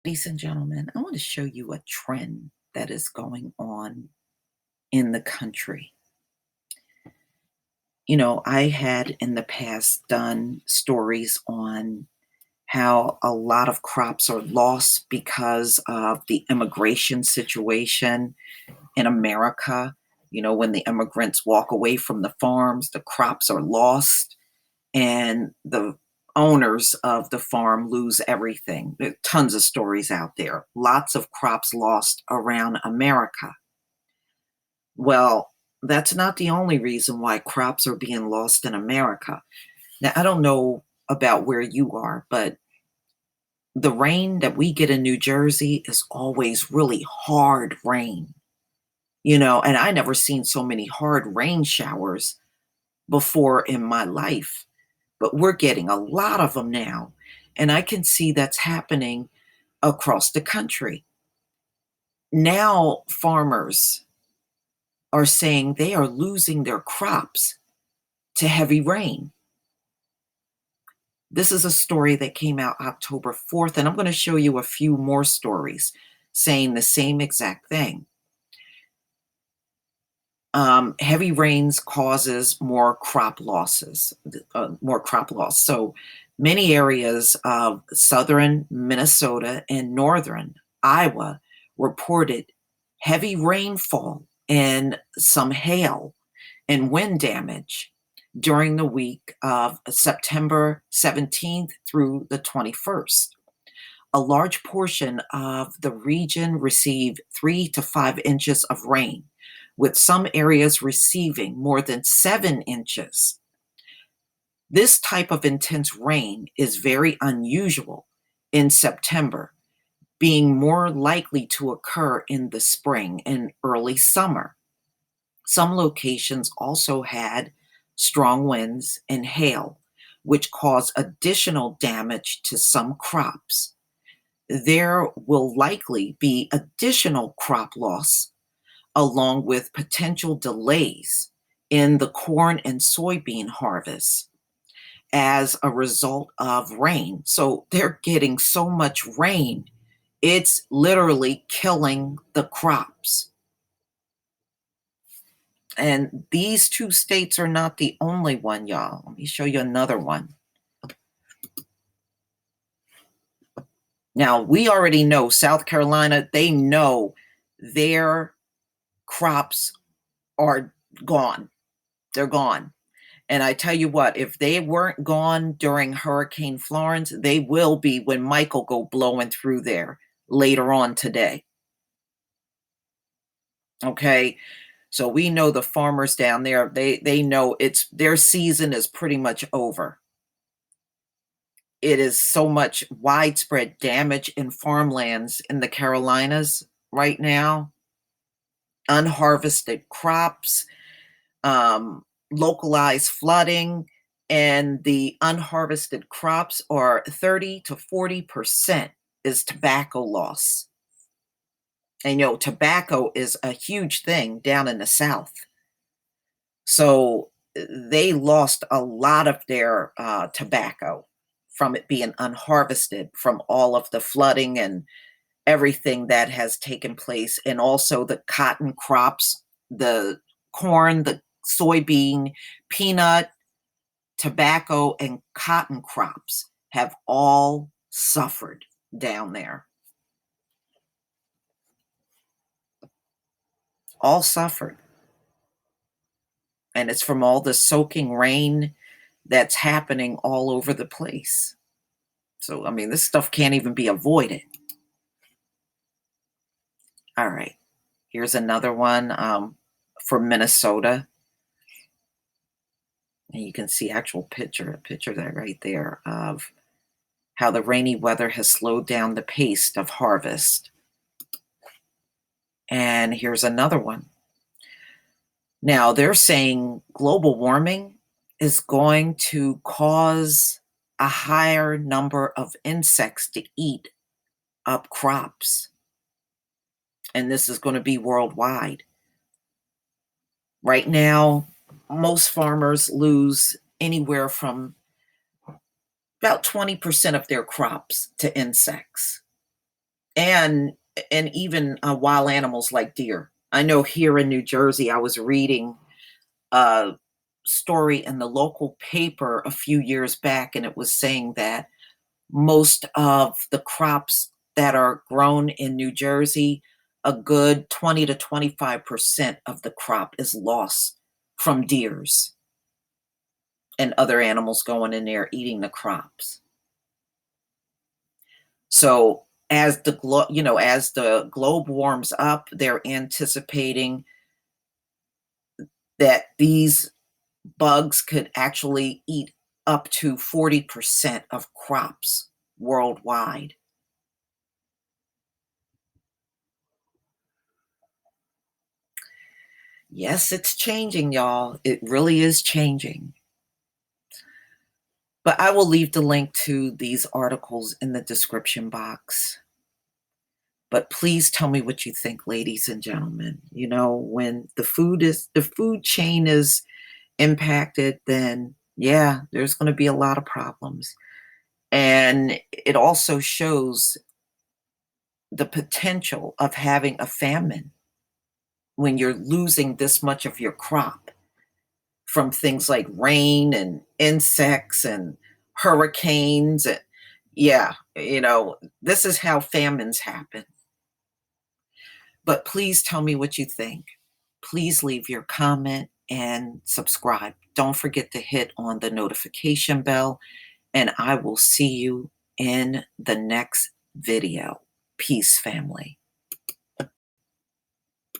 Ladies and gentlemen, I want to show you a trend that is going on in the country. I had in the past done stories on how a lot of crops are lost because of the immigration situation in America. When the immigrants walk away from the farms, the crops are lost and the owners of the farm lose everything. There are tons of stories out there. Lots of crops lost around America. Well, that's not the only reason why crops are being lost in America. Now, I don't know about where you are, but the rain that we get in New Jersey is always really hard rain, and I never seen so many hard rain showers before in my life, but we're getting a lot of them now. And I can see that's happening across the country. Now, farmers are saying they are losing their crops to heavy rain. This is a story that came out October 4th, and I'm going to show you a few more stories saying the same exact thing. Heavy rains causes more crop losses, more crop loss. So many areas of southern Minnesota and northern Iowa reported heavy rainfall and some hail and wind damage during the week of September 17th through the 21st. A large portion of the region received 3 to 5 inches of rain, with some areas receiving more than 7 inches. This type of intense rain is very unusual in September, being more likely to occur in the spring and early summer. Some locations also had strong winds and hail, which caused additional damage to some crops. There will likely be additional crop loss along with potential delays in the corn and soybean harvest as a result of rain. So they're getting so much rain, it's literally killing the crops. And these two states are not the only one, y'all. Let me show you another one. Now, we already know South Carolina, they know their crops are gone. They're gone. And I tell you what, if they weren't gone during Hurricane Florence, they will be when Michael go blowing through there later on today. Okay? So we know the farmers down there, they know it's their season is pretty much over. It is so much widespread damage in farmlands in the Carolinas right now. Unharvested crops, localized flooding, and the unharvested crops are 30 to 40% is tobacco loss. And tobacco is a huge thing down in the South. So they lost a lot of their tobacco from it being unharvested, from all of the flooding and everything that has taken place, and also the cotton crops, the corn, the soybean, peanut, tobacco, and cotton crops have all suffered down there. All suffered. And it's from all the soaking rain that's happening all over the place. So, I mean, this stuff can't even be avoided. All right. Here's another one from Minnesota. And you can see actual picture that right there of how the rainy weather has slowed down the pace of harvest. And here's another one. Now, they're saying global warming is going to cause a higher number of insects to eat up crops. And this is going to be worldwide. Right now, most farmers lose anywhere from about 20% of their crops to insects. and even wild animals like deer. I know here in New Jersey, I was reading a story in the local paper a few years back, and it was saying that most of the crops that are grown in New Jersey, a good 20 to 25% of the crop is lost from deers and other animals going in there eating the crops. So as as the globe warms up, they're anticipating that these bugs could actually eat up to 40% of crops worldwide. Yes, it's changing, y'all. It really is changing. But I will leave the link to these articles in the description box. But please tell me what you think, ladies and gentlemen. When the food chain is impacted, then yeah, there's going to be a lot of problems. And it also shows the potential of having a famine when you're losing this much of your crop from things like rain and insects and hurricanes. And yeah, this is how famines happen. But please tell me what you think. Please leave your comment and subscribe. Don't forget to hit on the notification bell, and I will see you in the next video. Peace, family.